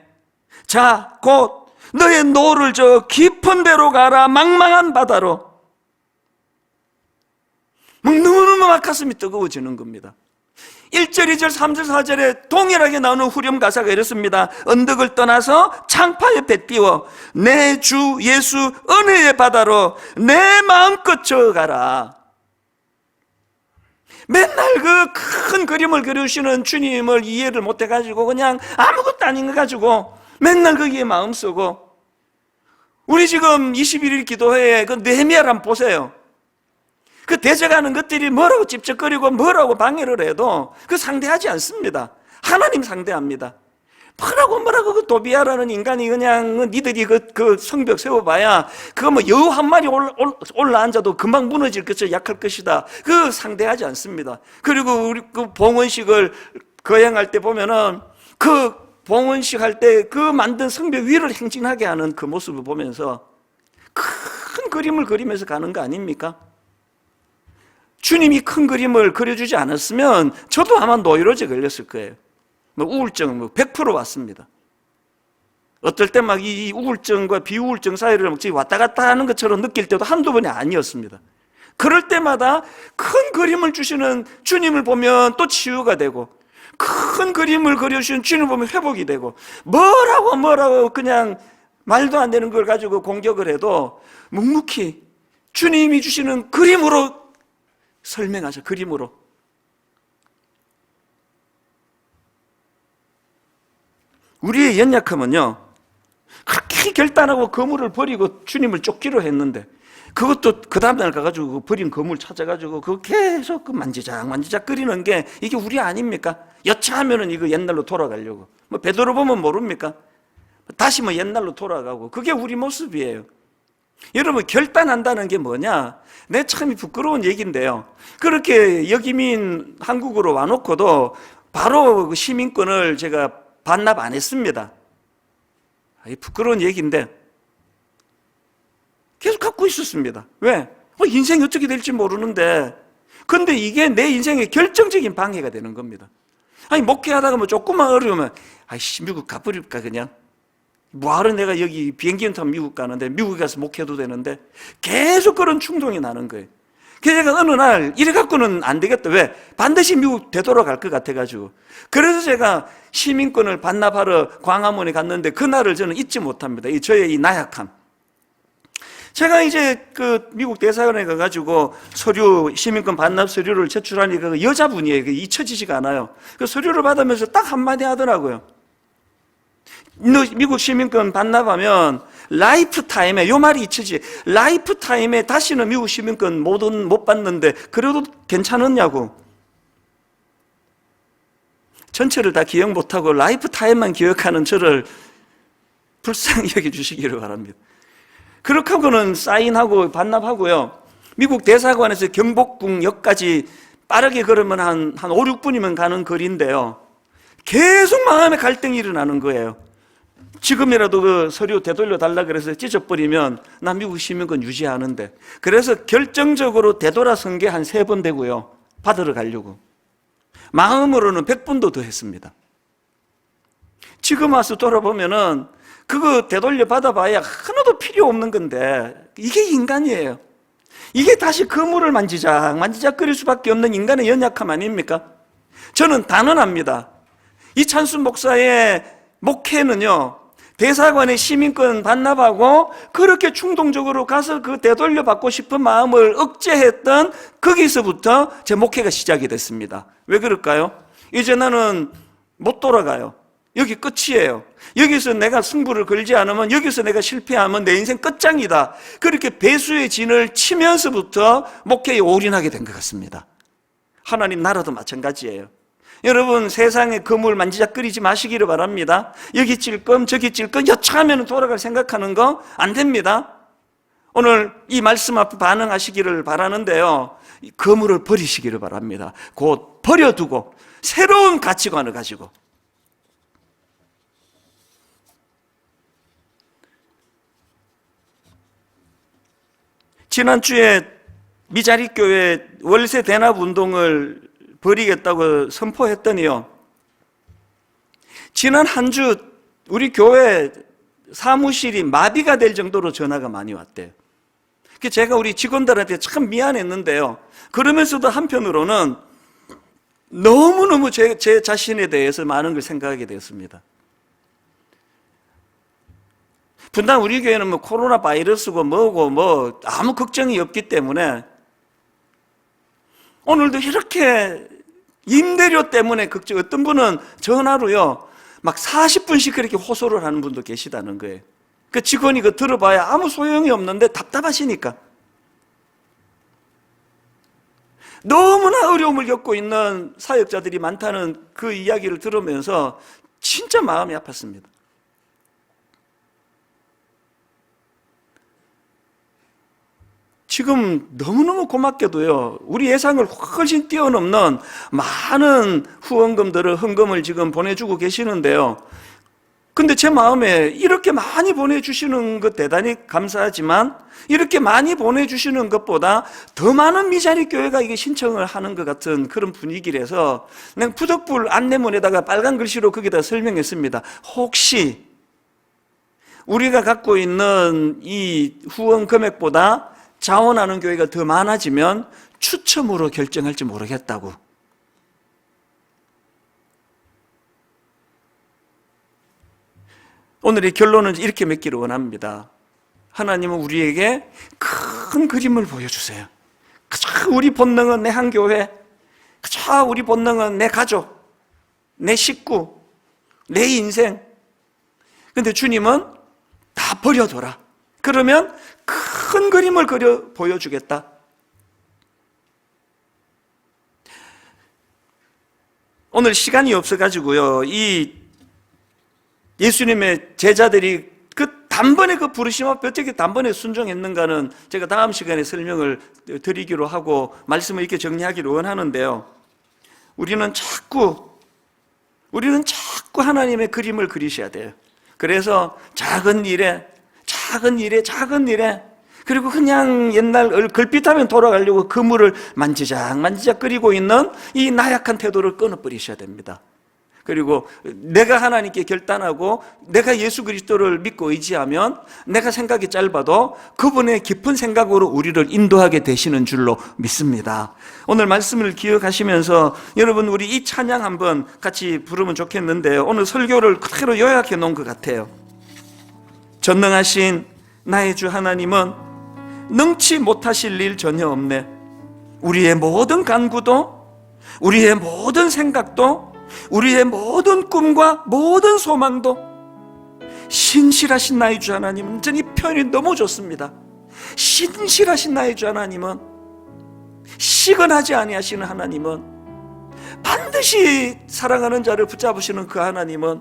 자, 곧 너의 노를 저 깊은 데로 가라. 망망한 바다로. 너무너무 막 가슴이 뜨거워지는 겁니다. 1절, 2절, 3절, 4절에 동일하게 나오는 후렴 가사가 이렇습니다. 언덕을 떠나서 창파에 배 띄워 내 주 예수 은혜의 바다로 내 마음껏 저어가라. 맨날 그 큰 그림을 그려주시는 주님을 이해를 못해가지고 그냥 아무것도 아닌 거 가지고 맨날 거기에 마음 쓰고, 우리 지금 21일 기도회에 그 느헤미야를 한번 보세요. 그 대적하는 것들이 뭐라고 찝쩍거리고 뭐라고 방해를 해도 그 상대하지 않습니다. 하나님 상대합니다. 뭐라고 그 도비야라는 인간이 그냥 니들이 그 성벽 세워봐야 그거 뭐 여우 한 마리 올라앉아도 금방 무너질 것이 약할 것이다. 그 상대하지 않습니다. 그리고 우리 그 봉헌식을 거행할 때 보면은 그 봉헌식 할 때 그 만든 성벽 위를 행진하게 하는 그 모습을 보면서 큰 그림을 그리면서 가는 거 아닙니까? 주님이 큰 그림을 그려주지 않았으면 저도 아마 노이로제 걸렸을 거예요. 우울증 100% 왔습니다. 어떨 때 막 이 우울증과 비우울증 사이를 왔다 갔다 하는 것처럼 느낄 때도 한두 번이 아니었습니다. 그럴 때마다 큰 그림을 주시는 주님을 보면 또 치유가 되고, 큰 그림을 그려주시는 주님을 보면 회복이 되고, 뭐라고 그냥 말도 안 되는 걸 가지고 공격을 해도 묵묵히 주님이 주시는 그림으로 설명하셔. 그림으로. 우리의 연약함은요, 그렇게 결단하고 거물을 버리고 주님을 쫓기로 했는데, 그것도 그 다음날 가가지고 버린 거물 찾아가지고 그거 계속 그 만지작 끓이는 게 이게 우리 아닙니까? 여차하면은 이거 옛날로 돌아가려고. 뭐 베드로 보면 모릅니까? 다시 뭐 옛날로 돌아가고. 그게 우리 모습이에요. 여러분, 결단한다는 게 뭐냐? 내 참 부끄러운 얘기인데요. 그렇게 역이민 한국으로 와놓고도 바로 그 시민권을 제가 반납 안 했습니다. 부끄러운 얘기인데 계속 갖고 있었습니다. 왜? 인생이 어떻게 될지 모르는데, 근데 이게 내 인생의 결정적인 방해가 되는 겁니다. 아니, 목회하다가 뭐 조금만 어려우면, 아이씨, 미국 가버릴까, 그냥? 뭐하러 내가 여기 비행기 타면 미국 가는데, 미국에 가서 목회도 되는데, 계속 그런 충동이 나는 거예요. 그래서 제가 어느 날, 이래갖고는 안 되겠다. 왜? 반드시 미국 되돌아갈 것 같아가지고. 그래서 제가 시민권을 반납하러 광화문에 갔는데, 그날을 저는 잊지 못합니다. 저의 이 나약함. 제가 이제 그 미국 대사관에 가가지고 시민권 반납 서류를 제출하니까 그 여자분이에요. 잊혀지지가 않아요. 그 서류를 받으면서 딱 한마디 하더라고요. 너 미국 시민권 반납하면 라이프타임에, 요 말이 잊혀지, 라이프타임에 다시는 미국 시민권 못 받는데 그래도 괜찮았냐고. 전체를 다 기억 못하고 라이프타임만 기억하는 저를 불쌍히 여겨주시기를 바랍니다. 그렇게 하고는 사인하고 반납하고요. 미국 대사관에서 경복궁역까지 빠르게 걸으면 한 5, 6분이면 가는 거리인데요. 계속 마음에 갈등이 일어나는 거예요. 지금이라도 그 서류 되돌려 달라 그래서 찢어버리면 나 미국 시민권 유지하는데. 그래서 결정적으로 되돌아선 게 한 3번 되고요. 받으러 가려고. 마음으로는 100번도 더 했습니다. 지금 와서 돌아보면은 그거 되돌려 받아봐야 하나도 필요 없는 건데, 이게 인간이에요. 이게 다시 그물을 만지작 끓일 수밖에 없는 인간의 연약함 아닙니까? 저는 단언합니다. 이찬수 목사의 목회는요, 대사관에 시민권 반납하고 그렇게 충동적으로 가서 그 되돌려 받고 싶은 마음을 억제했던 거기서부터 제 목회가 시작이 됐습니다. 왜 그럴까요? 이제 나는 못 돌아가요. 여기 끝이에요. 여기서 내가 승부를 걸지 않으면, 여기서 내가 실패하면 내 인생 끝장이다. 그렇게 배수의 진을 치면서부터 목회에 올인하게 된 것 같습니다. 하나님 나라도 마찬가지예요. 여러분, 세상에 그물 만지작거리지 마시기를 바랍니다. 여기 찔끔 저기 찔끔 여차하면 돌아갈 생각하는 거 안 됩니다. 오늘 이 말씀 앞에 반응하시기를 바라는데요, 그물을 버리시기를 바랍니다. 곧 버려두고 새로운 가치관을 가지고. 지난주에 미자립교회 월세 대납 운동을 벌이겠다고 선포했더니요, 지난 한 주 우리 교회 사무실이 마비가 될 정도로 전화가 많이 왔대요. 제가 우리 직원들한테 참 미안했는데요, 그러면서도 한편으로는 너무너무 제 자신에 대해서 많은 걸 생각하게 되었습니다. 분당 우리 교회는 뭐 코로나 바이러스고 뭐고 뭐 아무 걱정이 없기 때문에 오늘도 이렇게 임대료 때문에 걱정, 어떤 분은 전화로요 막 40분씩 그렇게 호소를 하는 분도 계시다는 거예요. 그 직원이 그 들어봐야 아무 소용이 없는데 답답하시니까. 너무나 어려움을 겪고 있는 사역자들이 많다는 그 이야기를 들으면서 진짜 마음이 아팠습니다. 지금 너무너무 고맙게도요, 우리 예상을 훨씬 뛰어넘는 많은 후원금들을, 헌금을 지금 보내주고 계시는데요. 근데 제 마음에 이렇게 많이 보내주시는 것 대단히 감사하지만, 이렇게 많이 보내주시는 것보다 더 많은 미자립 교회가 이게 신청을 하는 것 같은 그런 분위기라서 내가 부덕불 안내문에다가 빨간 글씨로 거기다 설명했습니다. 혹시 우리가 갖고 있는 이 후원 금액보다 자원하는 교회가 더 많아지면 추첨으로 결정할지 모르겠다고. 오늘의 결론은 이렇게 맺기를 원합니다. 하나님은 우리에게 큰 그림을 보여주세요. 그저 우리 본능은 내 한 교회, 그저 우리 본능은 내 가족, 내 식구, 내 인생. 근데 주님은 다 버려둬라. 그러면 큰 그림을 그려 보여주겠다. 오늘 시간이 없어가지고요, 이 예수님의 제자들이 단번에 그 부르심 앞에 어떻게 단번에 순종했는가는 제가 다음 시간에 설명을 드리기로 하고 말씀을 이렇게 정리하기를 원하는데요. 우리는 자꾸 하나님의 그림을 그리셔야 돼요. 그래서 작은 일에 그리고 그냥 옛날 걸핏하면 돌아가려고 그물을 만지작 끓이고 있는 이 나약한 태도를 끊어버리셔야 됩니다. 그리고 내가 하나님께 결단하고 내가 예수 그리스도를 믿고 의지하면 내가 생각이 짧아도 그분의 깊은 생각으로 우리를 인도하게 되시는 줄로 믿습니다. 오늘 말씀을 기억하시면서 여러분, 우리 이 찬양 한번 같이 부르면 좋겠는데요. 오늘 설교를 그대로 요약해 놓은 것 같아요. 전능하신 나의 주 하나님은 능치 못하실 일 전혀 없네. 우리의 모든 간구도, 우리의 모든 생각도, 우리의 모든 꿈과 모든 소망도 신실하신 나의 주 하나님은, 전 이 표현이 너무 좋습니다. 신실하신 나의 주 하나님은, 시건하지 아니하시는 하나님은, 반드시 사랑하는 자를 붙잡으시는 그 하나님은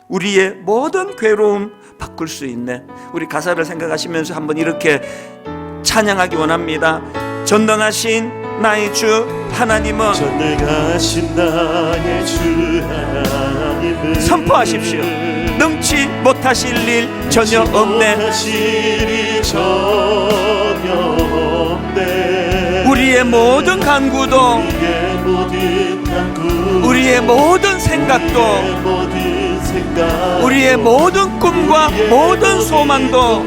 우리의 모든 괴로움 바꿀 수 있네. 우리 가사를 생각하시면서 한번 이렇게 찬양하기 원합니다. 전능하신 나의 주 하나님은, 전능하신 나의 주 하나님은 선포하십시오. 능치 못하실 일 전혀 없네. 우리의 모든 간구도, 우리의 모든 생각도, 우리의 모든 꿈과 모든 소망도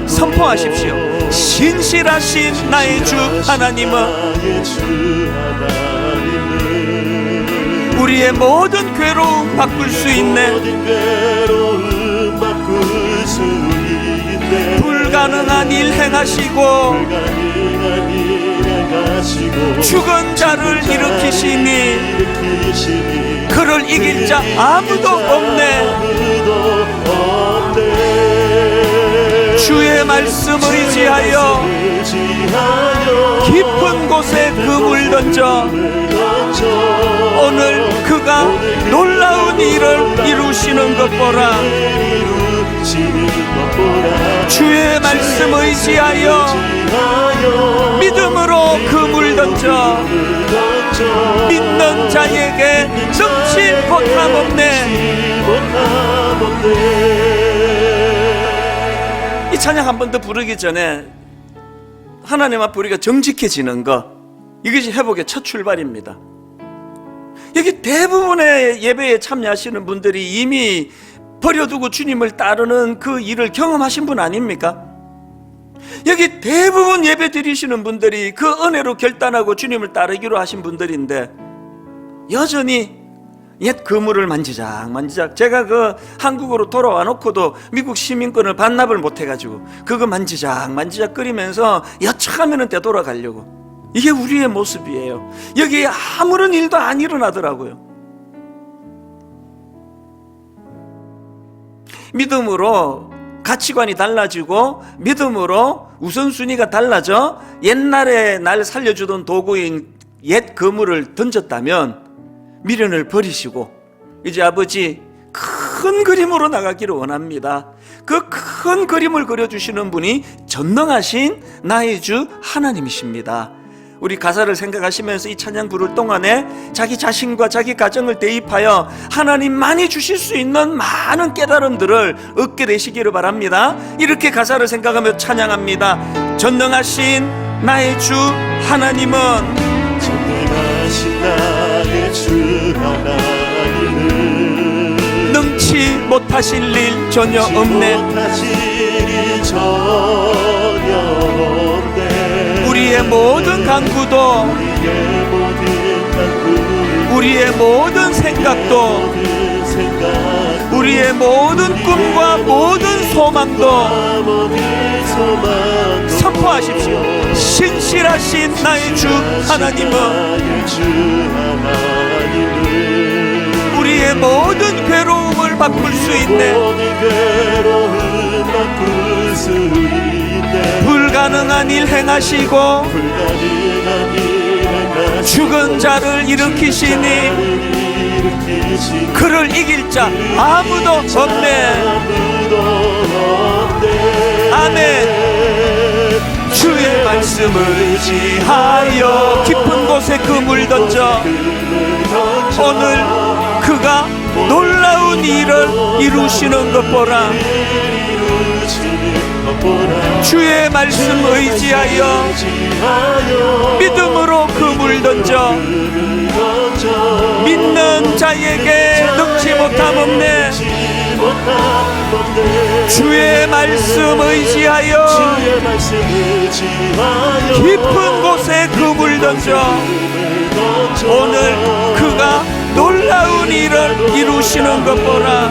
선포하십시오. 신실하신 나의 주 하나님은 우리의 모든 괴로움 바꿀 수 있네. 불가능한 일 행하시고 죽은 자를 일으키시니 그를 이길 자 아무도 없네. 주의 말씀 의지하여 깊은 곳에 그물 던져 오늘 그가 놀라운 일을 이루시는 것 보라. 주의 말씀 의지하여 믿음으로 그물 던져 믿는 자에게 능치 못함 없네. 이 찬양 한 번 더 부르기 전에 하나님 앞에 우리가 정직해지는 것, 이것이 회복의 첫 출발입니다. 여기 대부분의 예배에 참여하시는 분들이 이미 버려두고 주님을 따르는 그 일을 경험하신 분 아닙니까? 여기 대부분 예배 드리시는 분들이 그 은혜로 결단하고 주님을 따르기로 하신 분들인데 여전히 옛 그물을 만지작 제가 그 한국으로 돌아와 놓고도 미국 시민권을 반납을 못 해가지고 그거 만지작 끓이면서 여차하면은 되돌아가려고, 이게 우리의 모습이에요. 여기에 아무런 일도 안 일어나더라고요. 믿음으로 가치관이 달라지고 믿음으로 우선순위가 달라져 옛날에 날 살려주던 도구인 옛 그물을 던졌다면 미련을 버리시고 이제 아버지 큰 그림으로 나가기를 원합니다. 그 큰 그림을 그려주시는 분이 전능하신 나의 주 하나님이십니다. 우리 가사를 생각하시면서 이 찬양 부를 동안에 자기 자신과 자기 가정을 대입하여 하나님만이 주실 수 있는 많은 깨달음들을 얻게 되시기를 바랍니다. 이렇게 가사를 생각하며 찬양합니다. 전능하신 나의 주 하나님은, 전능하신 나의 주 하나님은 능치 못하실 일 전혀 없네. 우리의 모든 간구도, 우리의 모든 생각도, 우리의 모든 꿈과 모든 소망도 아무리 소망도 선포하십시오. 신실하신 나의 주 하나님은 나의 주 하나님은 우리의 모든 괴로움을 바꿀 수 있네. 모든 괴로움 바꿀 수 있네. 불가능한 일 행하시고 불가능한 일 행하시고 죽은 자를 일으키시니 일으키시니 그를 이길 자 아무도 없네. 아무도 없네. 아멘. 주의 말씀을 의지하여 깊은 곳에 그물 던져 오늘 그가 놀라운 일을 이루시는 것 보라. 주의 말씀 의지하여 믿음으로 그물 던져 믿는 자에게 넉지 못함 없네. 주의 말씀 의지하여 깊은 곳에 그물 던져 오늘 그가 놀라운 일을 이루시는 것 보라.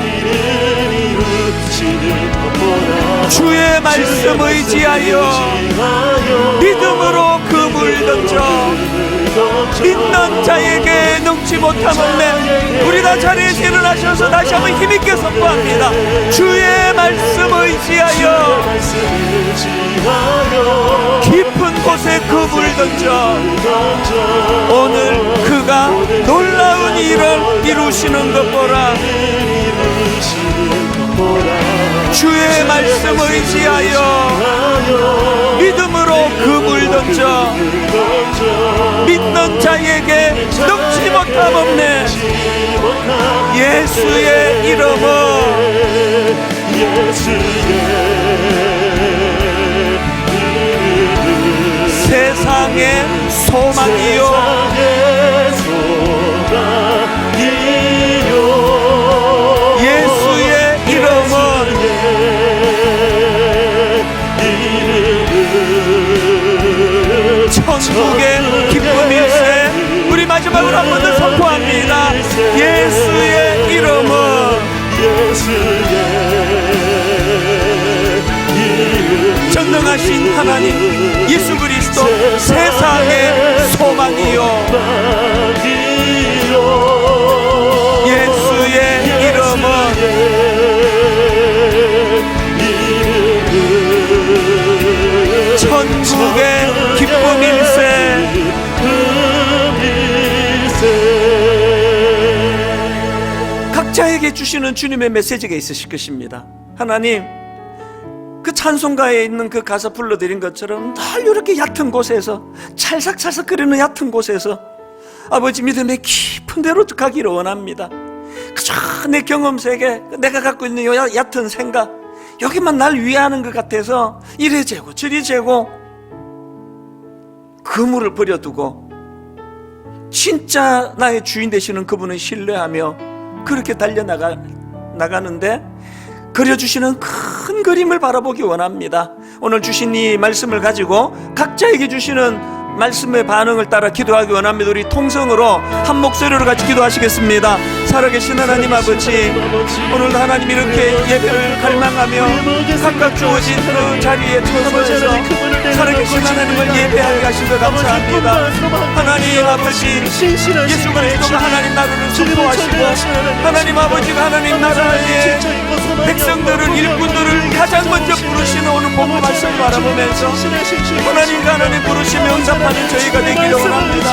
주의 말씀 의지하여 믿음으로 그물 던져 믿는 자에게 능치 못함 없네. 우리 다 자리에서 일어나셔서 다시 한번 힘있게 선포합니다. 주의 말씀 의지하여 깊은 곳에 그물 던져 오늘 그가 놀라운 일을 이루시는 것 보라. 주의 말씀 의지하여 믿음으로 그물 던져 믿는 자에게 능치 못함 없네. 예수의 이름은 세상의 소망이요 예수의 이름은 천국의 기쁨일세. 우리 마지막으로 한 번 더 선포합니다. 예수의 이름은 전능하신 하나님 예수 그리스도 세상의 소망이요 예수의 이름은 천국의 기쁨일세. 각자에게 주시는 주님의 메시지가 있으실 것입니다. 하나님, 그 찬송가에 있는 그 가사 불러드린 것처럼 늘 이렇게 얕은 곳에서 찰싹찰싹거리는 얕은 곳에서 아버지 믿음의 깊은 데로 가기를 원합니다. 그저 내 경험 세계, 내가 갖고 있는 요 얕은 생각, 여기만 날 위하는 것 같아서 이래 재고 저리 재고 그물을 버려두고 진짜 나의 주인 되시는 그분을 신뢰하며 그렇게 달려나가는데 그려주시는 큰 그림을 바라보기 원합니다. 오늘 주신 이 말씀을 가지고 각자에게 주시는 말씀의 반응을 따라 기도하기 원합니다. 우리 통성으로 한 목소리로 같이 기도하시겠습니다. 살아계신 하나님 아버지, 오늘도 하나님 이렇게 예배를 갈망하며 각각 주어진 그 자리에 처서서 살아계신 하나님을 예배하게 하신 것 감사합니다. 하나님 아버지, 예수 그리스도가 하나님 나라를 선포하시고 하나님 아버지가 하나님 나라의 백성들을 일꾼들을 가장 먼저 부르시는 오늘 본문 말씀을 바라보면서 하나님과 하나님 부르시며 응답하는 저희가 되기를 원합니다.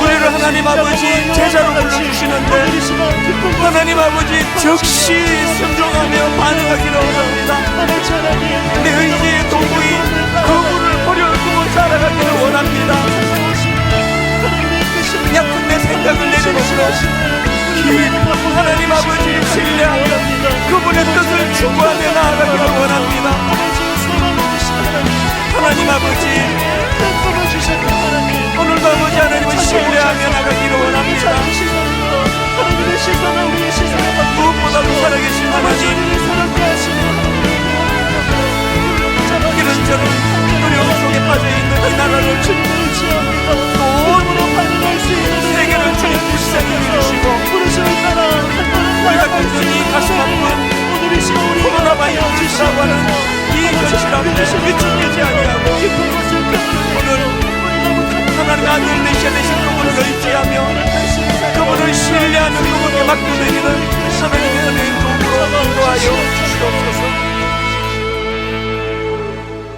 우리를 하나님 아버지 제자로 불러주시는데 하나님 아버지 즉시 순종하며 반응하기를 원합니다. 내 의지의 도구인 그분을 버려두고 살아가기를 원합니다. 얕은 내 생각을 내려놓고 하나님 아버지를 신뢰하며 그분의 뜻을 추구하며 나아가기를 원합니다. 하나님 아버지, 오늘도 아버지 하나님을 신뢰하며 나가기를 원합니다. 무엇보다도 살아계신 하나님, 이런저런 두려움 속에 빠져있는 이 나라를 온 세계를 주님 불쌍히 여기시고 우리가 굳건히 가슴 아픈 코로나 바이러스 누구에게 맡겨드리는 하나님의 은혜인 도움으로 인도하여 주시옵소서.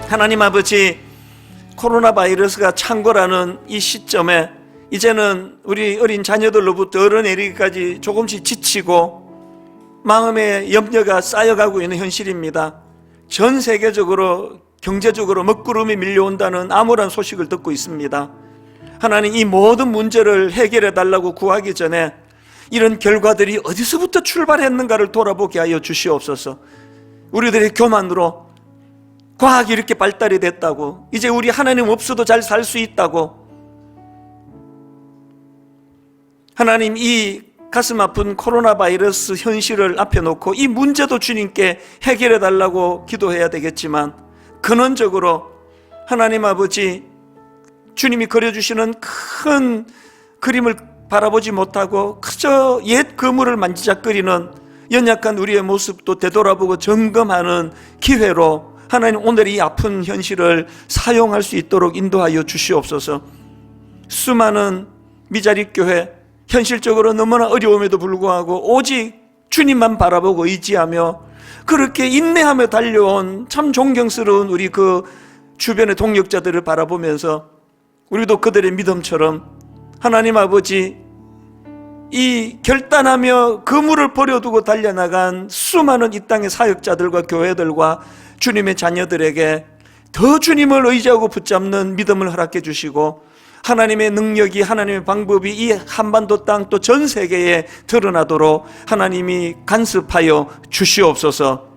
하나님 아버지, 코로나 바이러스가 창궐하는 이 시점에 이제는 우리 어린 자녀들로부터 어른에게까지 조금씩 지치고 마음의 염려가 쌓여가고 있는 현실입니다. 전 세계적으로 경제적으로 먹구름이 밀려온다는 암울한 소식을 듣고 있습니다. 하나님, 이 모든 문제를 해결해 달라고 구하기 전에 이런 결과들이 어디서부터 출발했는가를 돌아보게 하여 주시옵소서. 우리들의 교만으로 과학이 이렇게 발달이 됐다고, 이제 우리 하나님 없어도 잘 살 수 있다고, 하나님, 이 가슴 아픈 코로나 바이러스 현실을 앞에 놓고 이 문제도 주님께 해결해 달라고 기도해야 되겠지만, 근원적으로 하나님 아버지, 주님이 그려주시는 큰 그림을 바라보지 못하고 그저 옛 그물을 만지작거리는 연약한 우리의 모습도 되돌아보고 점검하는 기회로 하나님, 오늘 이 아픈 현실을 사용할 수 있도록 인도하여 주시옵소서. 수많은 미자립 교회, 현실적으로 너무나 어려움에도 불구하고 오직 주님만 바라보고 의지하며 그렇게 인내하며 달려온 참 존경스러운 우리 그 주변의 동역자들을 바라보면서 우리도 그들의 믿음처럼 하나님 아버지, 이 결단하며 그물을 버려두고 달려나간 수많은 이 땅의 사역자들과 교회들과 주님의 자녀들에게 더 주님을 의지하고 붙잡는 믿음을 허락해 주시고, 하나님의 능력이, 하나님의 방법이 이 한반도 땅 또 전 세계에 드러나도록 하나님이 간섭하여 주시옵소서.